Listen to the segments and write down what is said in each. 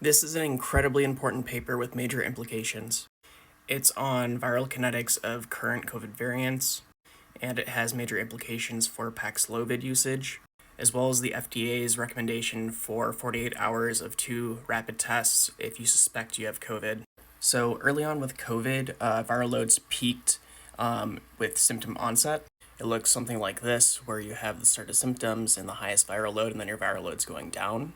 This is an incredibly important paper with major implications. It's on viral kinetics of current COVID variants, and it has major implications for Paxlovid usage, as well as the FDA's recommendation for 48 hours of 2 rapid tests if you suspect you have COVID. So early on with COVID, viral loads peaked with symptom onset. It looks something like this, where you have the start of symptoms and the highest viral load, and then your viral load's going down,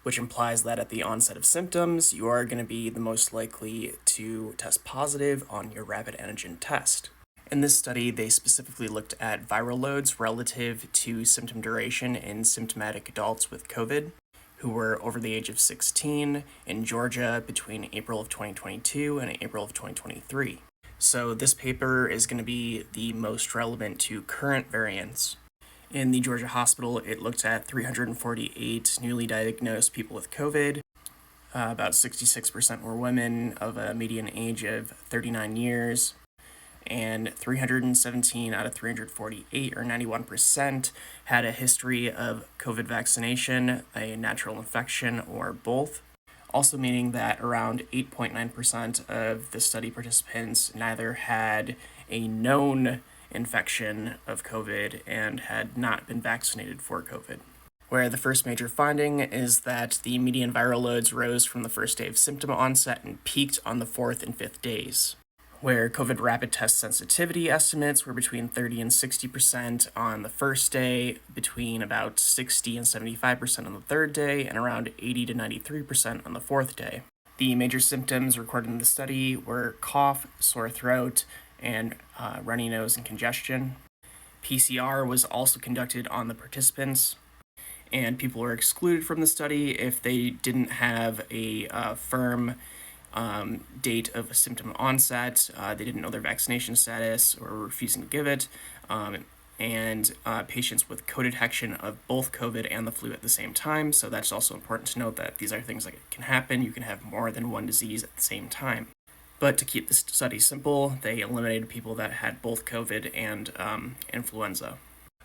which implies that at the onset of symptoms, you are going to be the most likely to test positive on your rapid antigen test. In this study, they specifically looked at viral loads relative to symptom duration in symptomatic adults with COVID who were over the age of 16 in Georgia between April of 2022 and April of 2023. So this paper is going to be the most relevant to current variants. In the Georgia hospital, it looked at 348 newly diagnosed people with COVID. About 66% were women of a median age of 39 years, and 317 out of 348, or 91%, had a history of COVID vaccination, a natural infection, or both. Also meaning that around 8.9% of the study participants neither had a known infection of COVID and had not been vaccinated for COVID. Where the first major finding is that the median viral loads rose from the first day of symptom onset and peaked on the 4th and 5th days, where COVID rapid test sensitivity estimates were between 30 and 60% on the first day, between about 60 and 75% on the third day, and around 80 to 93% on the fourth day. The major symptoms recorded in the study were cough, sore throat, and runny nose and congestion. PCR was also conducted on the participants, and people were excluded from the study if they didn't have a firm date of symptom onset, they didn't know their vaccination status or were refusing to give it, and patients with co-detection of both COVID and the flu at the same time. So that's also important to note that these are things that can happen. You can have more than one disease at the same time. But to keep this study simple, they eliminated people that had both COVID and influenza,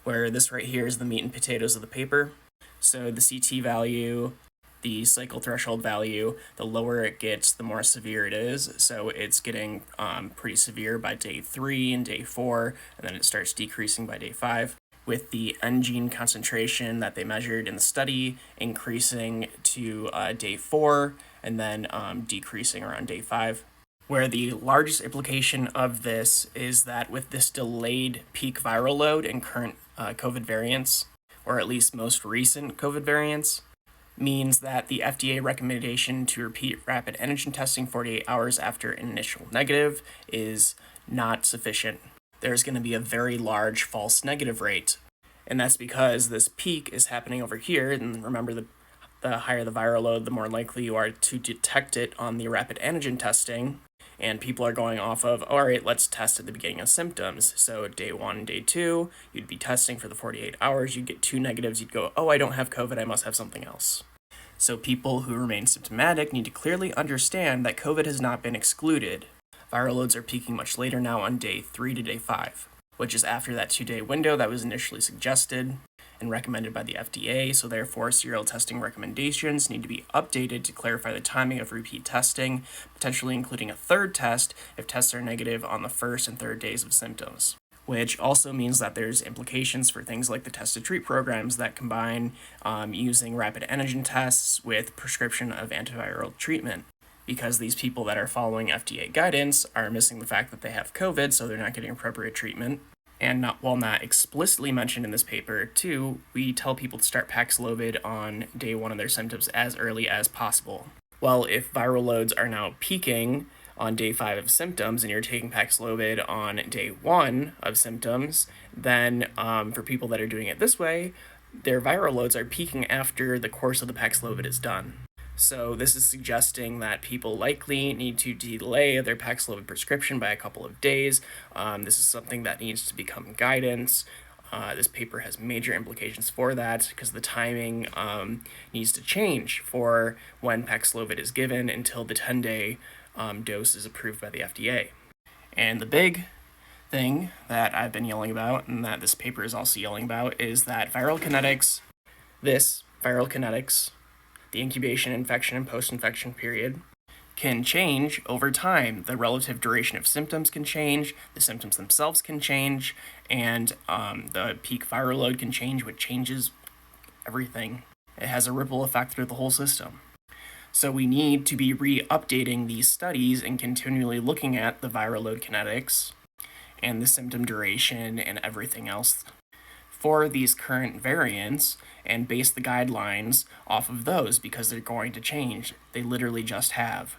where this right here is the meat and potatoes of the paper. So the CT value, the cycle threshold value, the lower it gets, the more severe it is. So it's getting pretty severe by day 3 and day 4, and then it starts decreasing by day 5, with the N gene concentration that they measured in the study increasing to day 4, and then decreasing around day 5. Where the largest implication of this is that with this delayed peak viral load in current COVID variants, or at least most recent COVID variants, means that the FDA recommendation to repeat rapid antigen testing 48 hours after an initial negative is not sufficient. There's going to be a very large false negative rate, and that's because this peak is happening over here, and remember, the higher the viral load, the more likely you are to detect it on the rapid antigen testing, and people are going off of, all right, let's test at the beginning of symptoms. So day 1 and day 2, you'd be testing for the 48 hours, you'd get 2 negatives, you'd go, oh, I don't have COVID, I must have something else. So people who remain symptomatic need to clearly understand that COVID has not been excluded. Viral loads are peaking much later now on day 3 to day 5, which is after that 2-day window that was initially suggested and recommended by the FDA, so therefore serial testing recommendations need to be updated to clarify the timing of repeat testing, potentially including a third test if tests are negative on the first and third days of symptoms. Which also means that there's implications for things like the test to treat programs that combine using rapid antigen tests with prescription of antiviral treatment, because these people that are following FDA guidance are missing the fact that they have COVID, so they're not getting appropriate treatment. And while not explicitly mentioned in this paper, too, we tell people to start Paxlovid on day 1 of their symptoms as early as possible. Well, if viral loads are now peaking on day 5 of symptoms and you're taking Paxlovid on day 1 of symptoms, then for people that are doing it this way, their viral loads are peaking after the course of the Paxlovid is done. So this is suggesting that people likely need to delay their Paxlovid prescription by a couple of days. This is something that needs to become guidance. This paper has major implications for that because the timing needs to change for when Paxlovid is given until the 10-day dose is approved by the FDA. And the big thing that I've been yelling about, and that this paper is also yelling about, is that viral kinetics the incubation, infection, and post-infection period, can change over time. The relative duration of symptoms can change, the symptoms themselves can change, and the peak viral load can change, which changes everything. It has a ripple effect through the whole system. So we need to be re-updating these studies and continually looking at the viral load kinetics and the symptom duration and everything else for these current variants and base the guidelines off of those, because they're going to change. They literally just have.